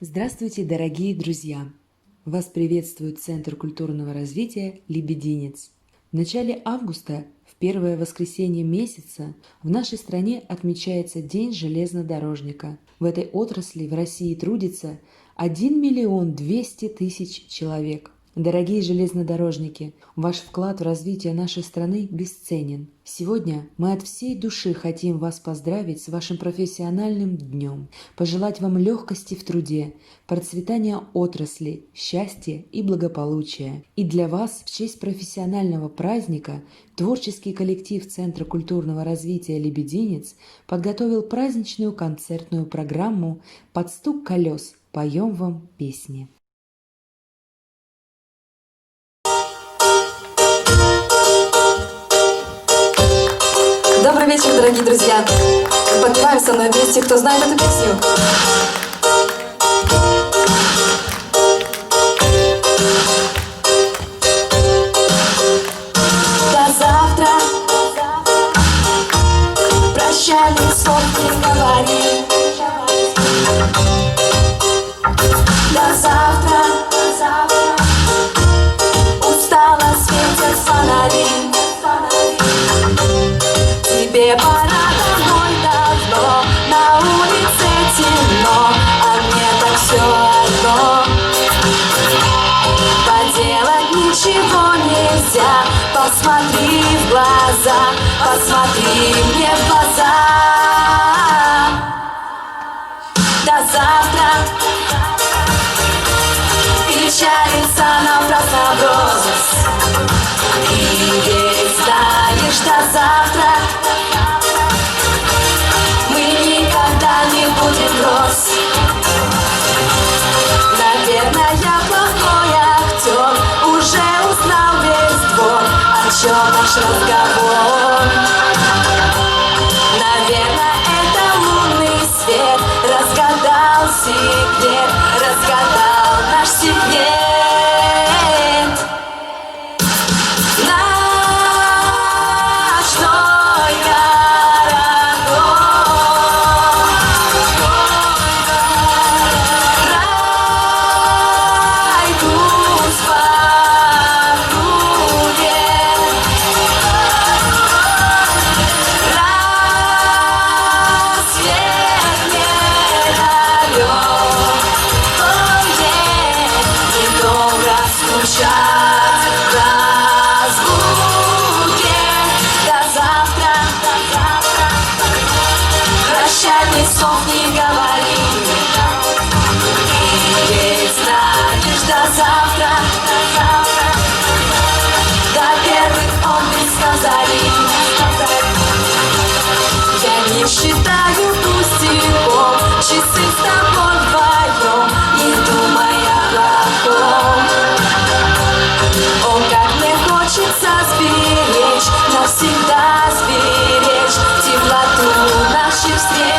Здравствуйте, дорогие друзья! Вас приветствует Центр культурного развития «Лебединец». В начале августа, в первое воскресенье месяца, в нашей стране отмечается День железнодорожника. В этой отрасли в России трудится 1 200 000 человек. Дорогие железнодорожники, ваш вклад в развитие нашей страны бесценен. Сегодня мы от всей души хотим вас поздравить с вашим профессиональным днем, пожелать вам легкости в труде, процветания отрасли, счастья и благополучия. И для вас в честь профессионального праздника творческий коллектив Центра культурного развития «Лебединец» подготовил праздничную концертную программу «Под стук колес поем вам песни». Добрый вечер, дорогие друзья! Подпеваем со мной вместе, кто знает эту песню. До завтра, прощальных слов не говори. До завтра, устало светят фонари. Тебе пора домой давно, на улице темно, а мне так все одно. Поделать ничего нельзя, посмотри в глаза, посмотри мне в глаза. До завтра печалится напрасно брось. И ведь знаешь, до завтра мы никогда не будем брось. Наверное, я плохой актер, уже узнал весь двор, о чем наш разговор. Наверное, это лунный свет разгадал секрет, разгадал наш секрет. Слов не говори. И ведь знаешь, до завтра, до первых отблесков зари. Я не считаю пустяком часы с тобой вдвоем, не думая о плохом. О, как мне хочется сберечь, навсегда сберечь теплоту наших встреч.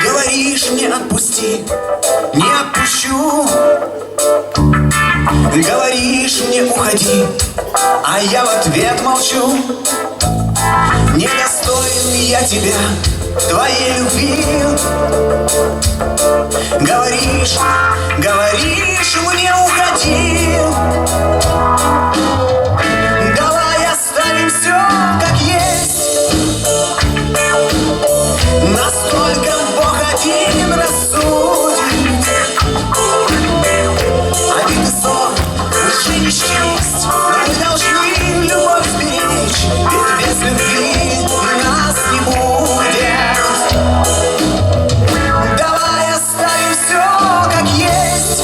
Говоришь мне отпусти, не отпущу. Говоришь мне уходи, а я в ответ молчу. Недостоин я тебя, твоей любви. Говоришь, говоришь мне уходи. Давай оставим все как есть. Настолько Бог один рассудит. Обид и ссор уже не счесть, но мы должны любовь сберечь, ведь без любви нас не будет. Давай оставим все как есть.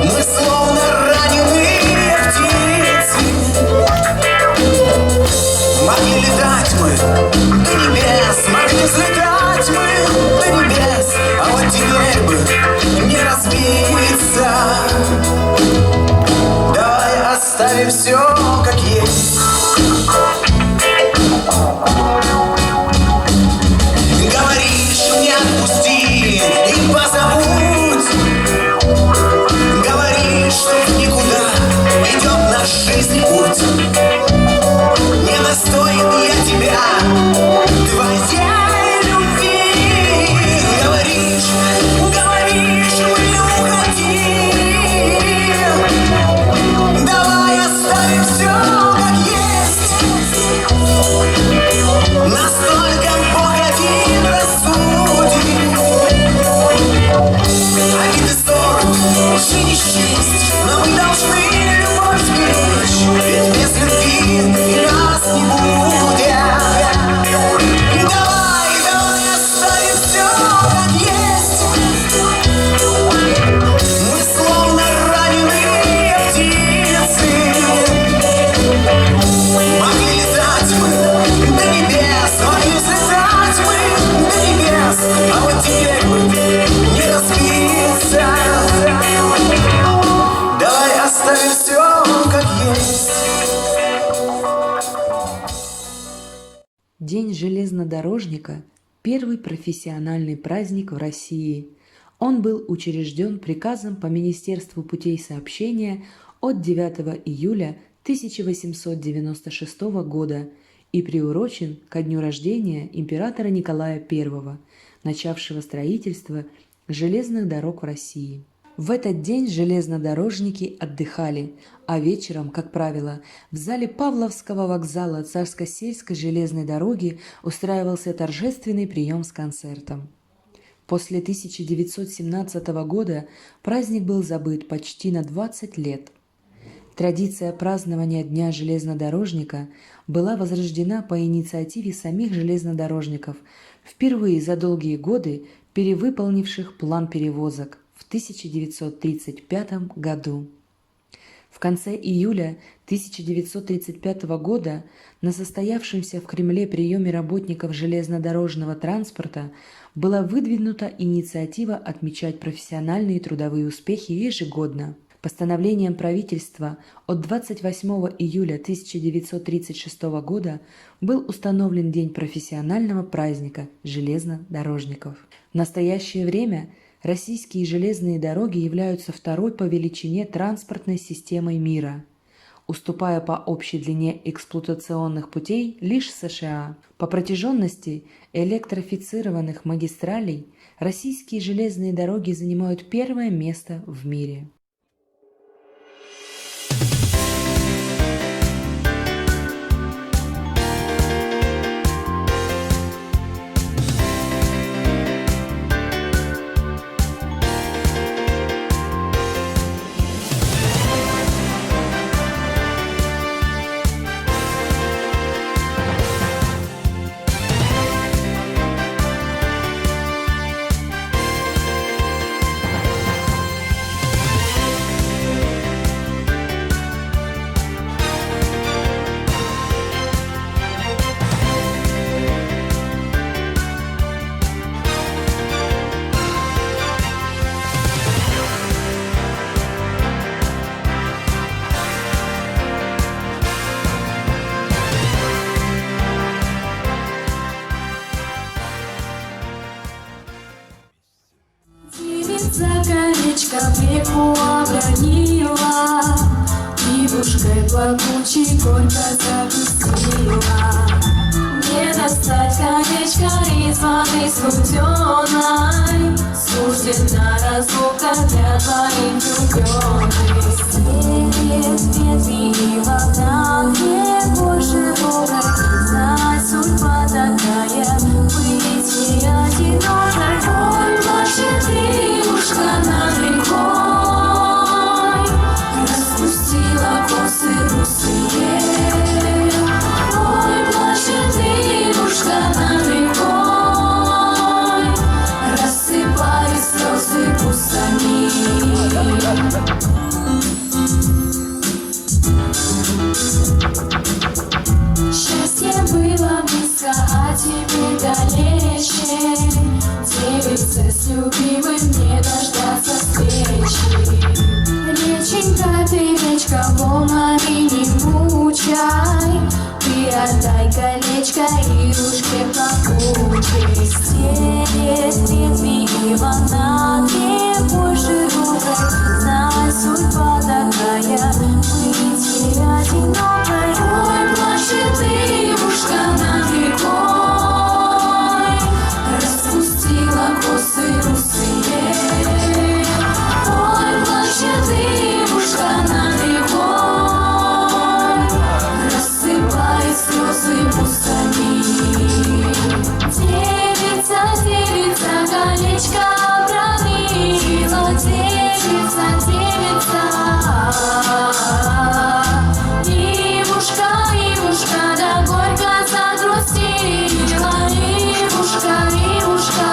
Мы словно раненые птицы. Могли летать мы до небес, могли взлетать мы до небес, а вот теперь бы не разбиться. Давай оставим все как есть. Говоришь, не отпусти и позабудь. Говоришь, что в никуда идет наш жизнь путь. Не достоин я тебя, твоей любви. Говоришь, говоришь, мне уходи. Давай оставим все как есть. Настолько Бог один рассудит. Обид и ссор уже не счесть, но мы должны любовь сберечь, ведь без любви нас не будет. Давай, давай оставим все как есть. Мы словно раненые птицы. Могли летать мы до небес, могли взлетать мы до небес, а вот теперь мы не разбиться. Давай оставим все как есть. День железнодорожника – первый профессиональный праздник в России. Он был учрежден приказом по Министерству путей сообщения от 9 июля 1896 года и приурочен ко дню рождения императора Николая I, начавшего строительство железных дорог в России. В этот день железнодорожники отдыхали, а вечером, как правило, в зале Павловского вокзала Царско-сельской железной дороги устраивался торжественный прием с концертом. После 1917 года праздник был забыт почти на 20 лет. Традиция празднования Дня железнодорожника была возрождена по инициативе самих железнодорожников, впервые за долгие годы перевыполнивших план перевозок в 1935 году. В конце июля 1935 года на состоявшемся в Кремле приеме работников железнодорожного транспорта была выдвинута инициатива отмечать профессиональные трудовые успехи ежегодно. Постановлением правительства от 28 июля 1936 года был установлен День профессионального праздника железнодорожников. В настоящее время российские железные дороги являются второй по величине транспортной системой мира, уступая по общей длине эксплуатационных путей лишь США. По протяженности электрифицированных магистралей российские железные дороги занимают первое место в мире. За колечком реку обронила, Ивушкой плакучей горько закусила. Не достать студеной суждена разлука для двоих влюбленных. Стелет ветви и волна, его широкой, знать судьба такая, быть не одинокой. Ой, плачет девушка над рекой, распустила косы русые. Ой, плачет девушка над рекой, рассыпая слезы пустыми. Счастье было близко, а теперь далече. Девица с любимым не дождаться встречи. Реченька, ты речка, волнами не мучай. Ты отдай колечко и ручке попутчик. Стелет ветви и волна, рекой широкой, знай, судьба такая, быть не одинокой. Ой, плачет девушка над рекой, распустила косы русые. Ой, плачет девушка над рекой, рассыпая слезы пустыми. Девица, девица, колечко обронила, девица, девица. Ивушка, Ивушка, да горько загрустила, Ивушка, Ивушка.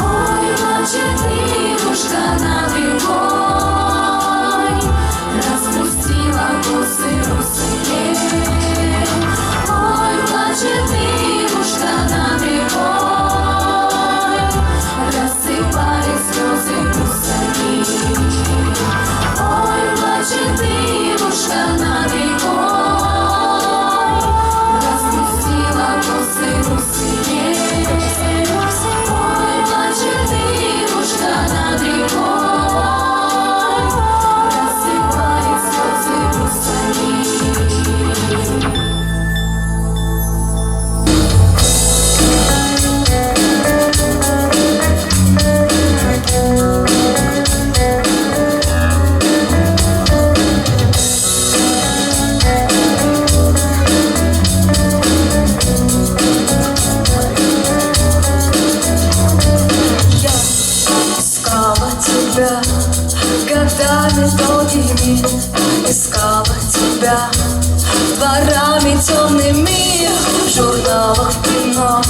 Ой, плачет девушка над рекой, распустила косы русые. Ой, плачет девушка над рекой, рассыпая слезы пустыми. Ой, плачет девушка над рекой, распустила косы русые. Ой, плачет девушка над рекой, рассыпая слезы пустыми. Искала тебя годами долгими, искала тебя дворами темными, в журналах, в кино,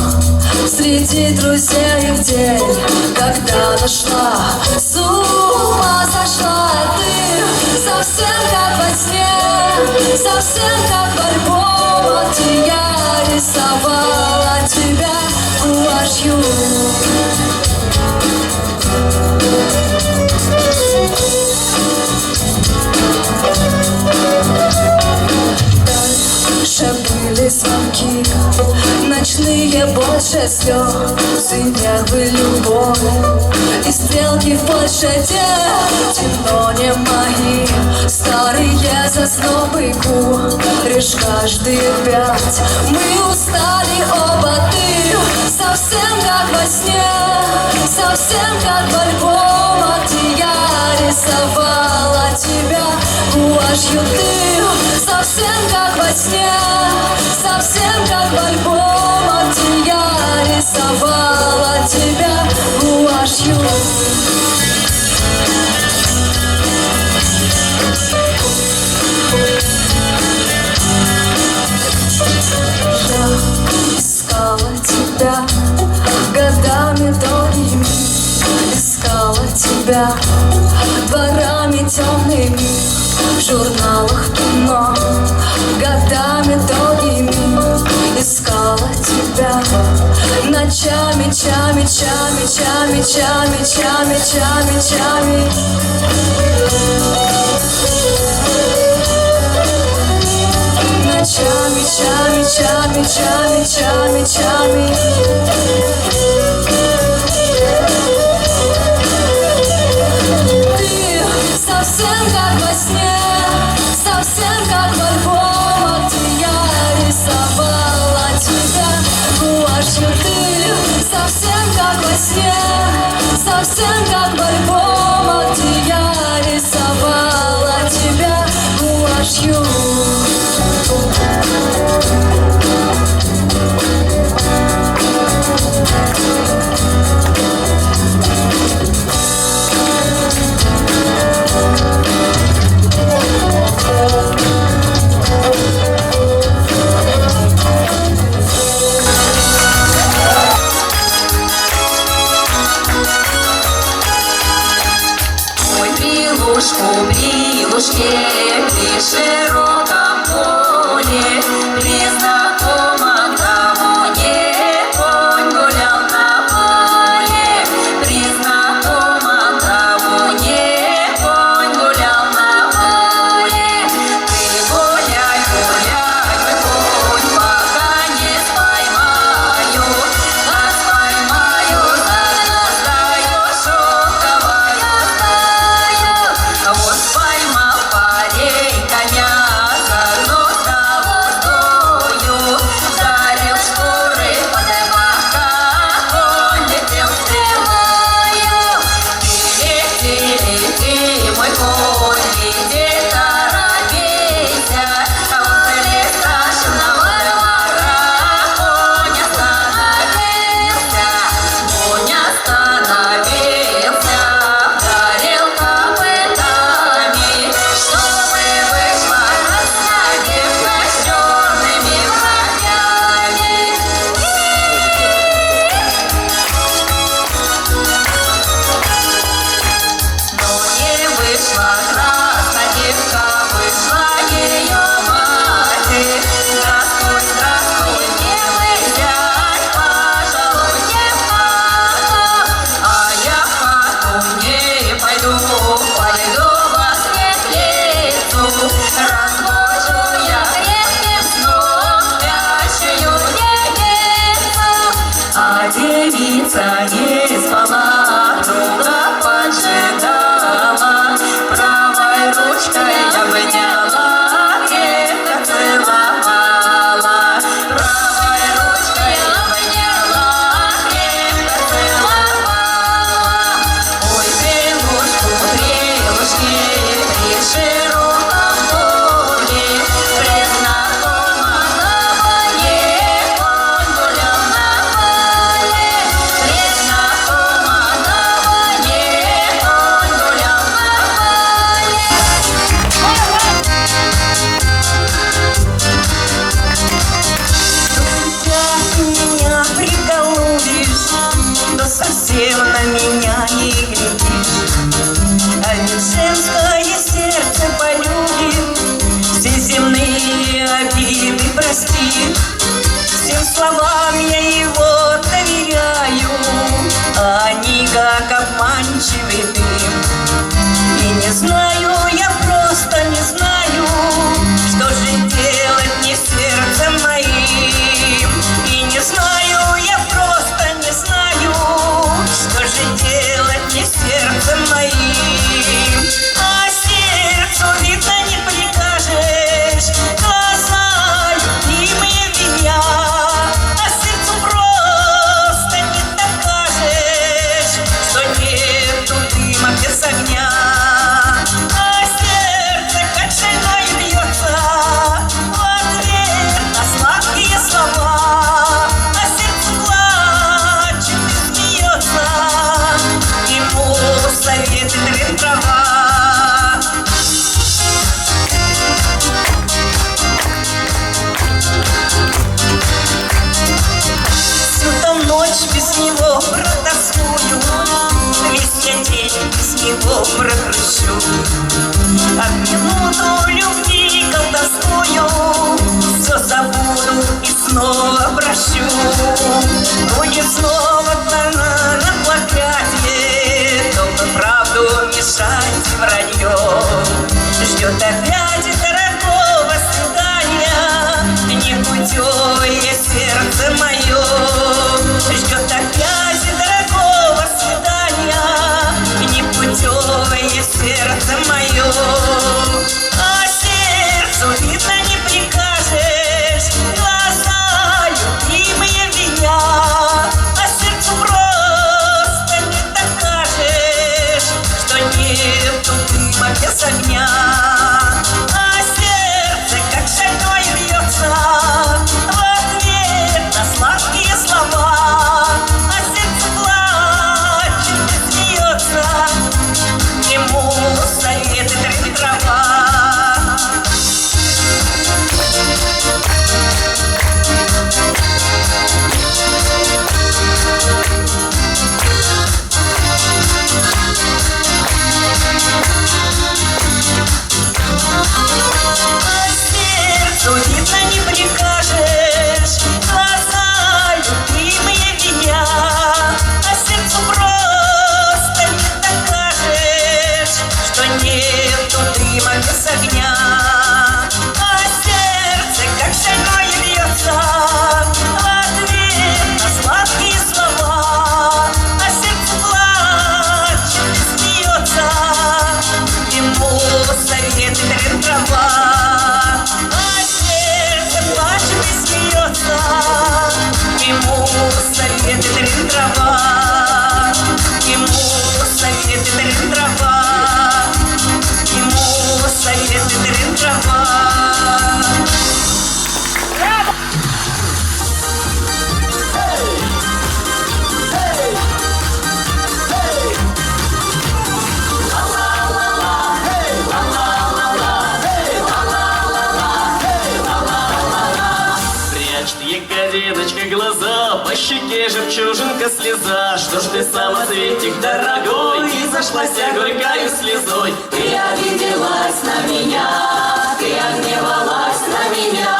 среди друзей в день, когда нашла, с ума сошла. Ты совсем как во сне, совсем как в альбоме. Я рисовала тебя гуашью. Дальше были звонки ночные, больше слез, и нервы, любовь, и стрелки в планшете. Темно не мои старые зазнобы, куришь каждые 5. Мы устали оба, ты совсем как во сне, совсем как в альбомах. Я рисовала тебя гуашью. Ты совсем как во сне, совсем как в альбомах. Я рисовала тебя гуашью. Я искала тебя годами долгими, искала тебя дворами темными, в журналах, в кино, годами долгими, искала тебя ночами, чами, чами, чами, чами, чами, чами, чами. Чами, чами, чами, чами, чами, чами. Ты совсем как во сне, совсем как в альбомах, я рисовала тебя гуашью. Ты совсем как во сне, совсем как в альбомах, я рисовала тебя гуашью. Брилушке при широком поле, при знакомом табуне конь гулял на поле, при знакомом табуне конь гулял на поле. Ты гуляй, гуляй, мой конь, пока не споймаю, а споймаю, загнуздаю шелковую стаю. А вот поймал парень коня, загнул водою, ударил шкуры под бока, конь летел стрелою. Ты лети, мой конь, лети, торопейся, а возле страшного двора конь остановился. Конь остановился, ударил копытами, чтобы вышла красная девка с черными бровями. Но не вышла красная девка, вышла ее мать. Здравствуй, здравствуй, милый зять, пожалуй, не в хату. А я в хату не пойду, пойду во светлицу. Разбужу я крепким сном спящую девицу. А девица не спала, друга поджидала, правой ручкой обняла, крепко целовала. Правой ручкой обняла, крепко целовала. Ой, стрелушки, при широком поле, при знакомом табуне конь гулял на поле, при знакомом табуне конь гулял на поле. Ты меня приголубишь, да совсем на меня не глядишь. А ведь женское сердце полюбит, все земные обиды простит. Всем словам я его доверяю, а они как обманчивый дым. И не знаю, я просто не знаю, что же делать мне сердцем моим. И не знаю, я просто не знаю, что же делать мне сердцем моим. А сердцу, видно, не прикажешь, глаза любимые меня, а сердцу просто не докажешь, что нету дыма без огня. А сердце как шальное бьется в ответ на сладкие слова, а сердце плачет и смеется, ему советует трава. Всю-то ночь без него протоскую, весь я день без него прокручу. От минуту любви колдовскую все забуду и снова прощу. Будет снова она на плакате, только правду мешать вранье. Ждет опять дорогого свидания, трын трава, ему советы трын трава, ему советы трын трава. Прячь ты, ягодиночка, глаза, по щеке жемчужинка слеза. Что ж ты, самоцветик дорогой, и зашлась горькою слезой? Ты обиделась на меня, ты огневалась на меня,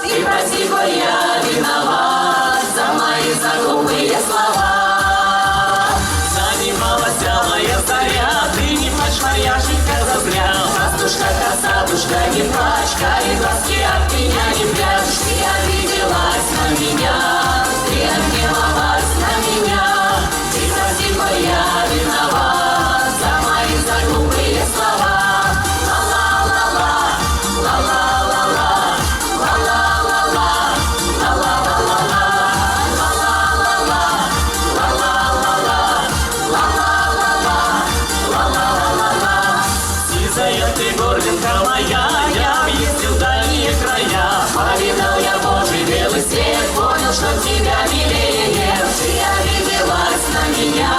ты прости, коль я виноват за мои заглупые слова. Занималась моя заря, ты не плачь, Марьяшенька, зазря. Пастушка, косатушка, не плачь, карие глазки от меня не прячь. Ты обиделась на меня, ты огневалась на меня, ты прости, коль я виноват за мои заглупые слова. Сизая ты, горлинка моя, я объездил дальние края. Повидал я Божий белый свет, понял, что тебя милее нет. Ты обиделась на меня,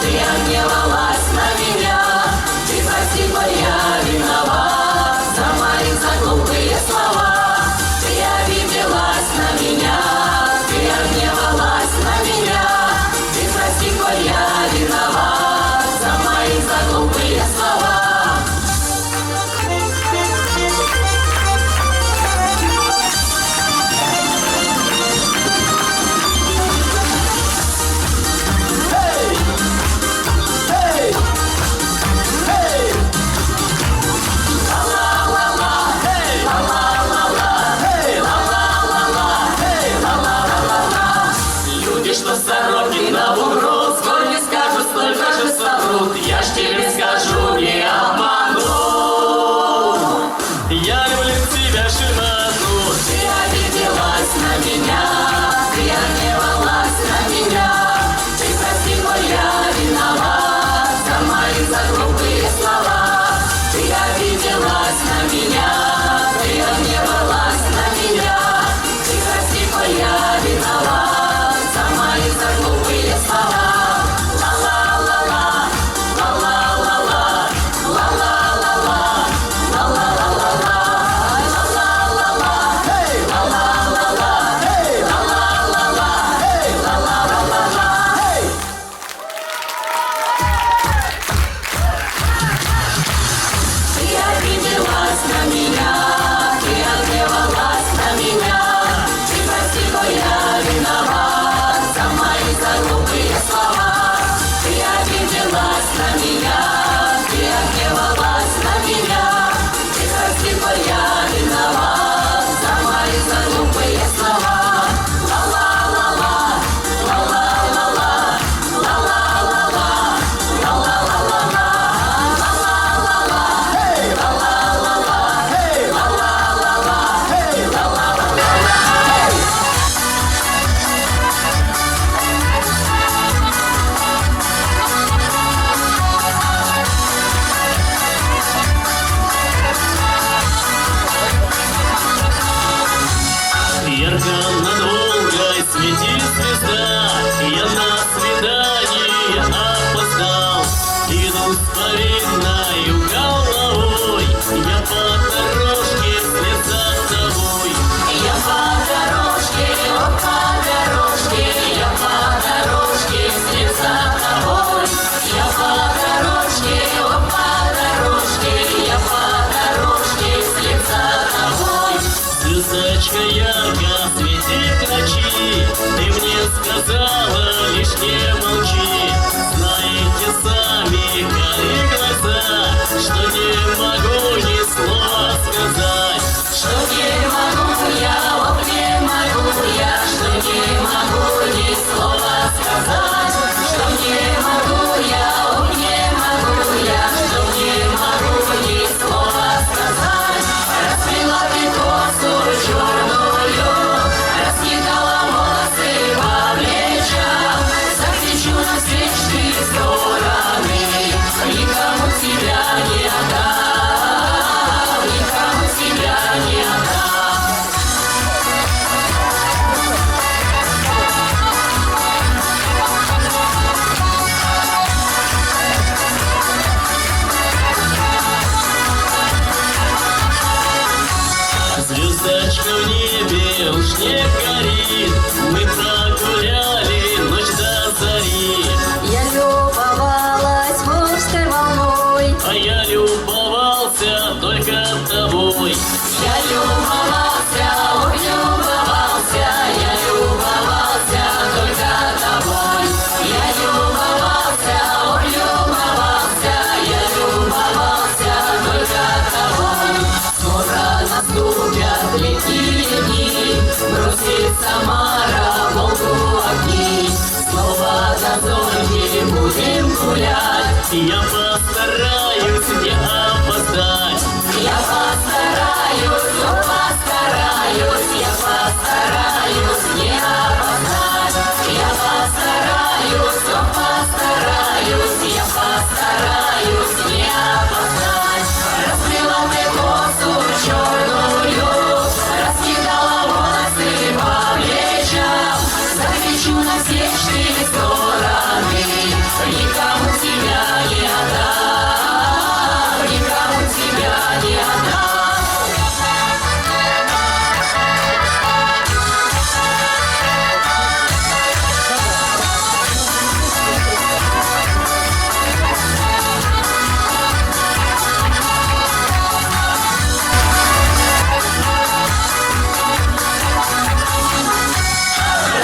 ты огневалась на меня, ты прости, коль я виноват за мои заглупые слова. Ты обиделась на меня, ты огневалась на меня, ты прости, коль я виноват за мои заглупые слова. Люди, что сороки на бугру, сколь не скажут, столько же соврут. Я ж тебе скажу, не обману. Я люблю тебя, шиману. Ты обиделась на меня, ты огневалась на меня, ты прости, коль я виноват за мои заглупые слова. Ты обиделась на меня, ты огневалась на меня, ты прости, коль я виноват за мои заглупые слова. Ты обиделась на меня, ты огневалась на меня, ты прости, коль я виноват за мои заглупые слова. Ты обиделась на меня, ты огневалась на меня, ты прости, коль я виноват за мои заглупые слова. Ярко надолго светит звезда, я на свидание опоздал. Иду с повинною головой, я по дорожке вслед за тобой. Я по дорожке, я по дорожке вслед за тобой. Я по дорожке, я по дорожке вслед за тобой. Звездочка ярко светит горит. Мы прогуляли ночь до зари. Я любовалась Волжской волной. А я любовался только тобой. Я любовался, ой, любовался, я любовался только тобой. Я любовался, ой, любовался, я любовался только тобой. Скоро наступят летние дни, бросит Самара Волгу огни. Снова до зорьки будем гулять. Я постараюсь не опоздать. Я постараюсь, о, постараюсь, я постараюсь не опоздать. Я постараюсь, о, постараюсь, я постараюсь не опоздать. Расплела ты косу черную, раскидала волосы по плечам. Закричу на все четыре стороны, никому тебя не отдам, никому тебя не отдам.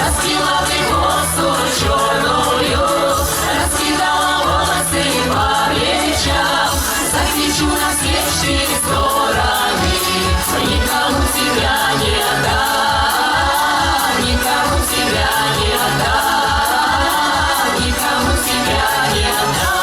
Раскидала ты косу черную, раскидала волосы по плечам. Закричу на все четыре стороны, никому тебя не отдам, никому тебя не отдам, никому тебя не отдам.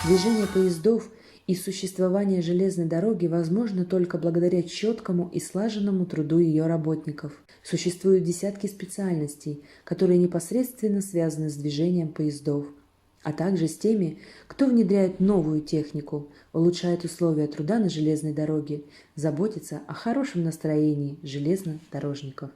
Движение поездов и существование железной дороги возможно только благодаря четкому и слаженному труду ее работников. Существуют десятки специальностей, которые непосредственно связаны с движением поездов, а также с теми, кто внедряет новую технику, улучшает условия труда на железной дороге, заботится о хорошем настроении железнодорожников.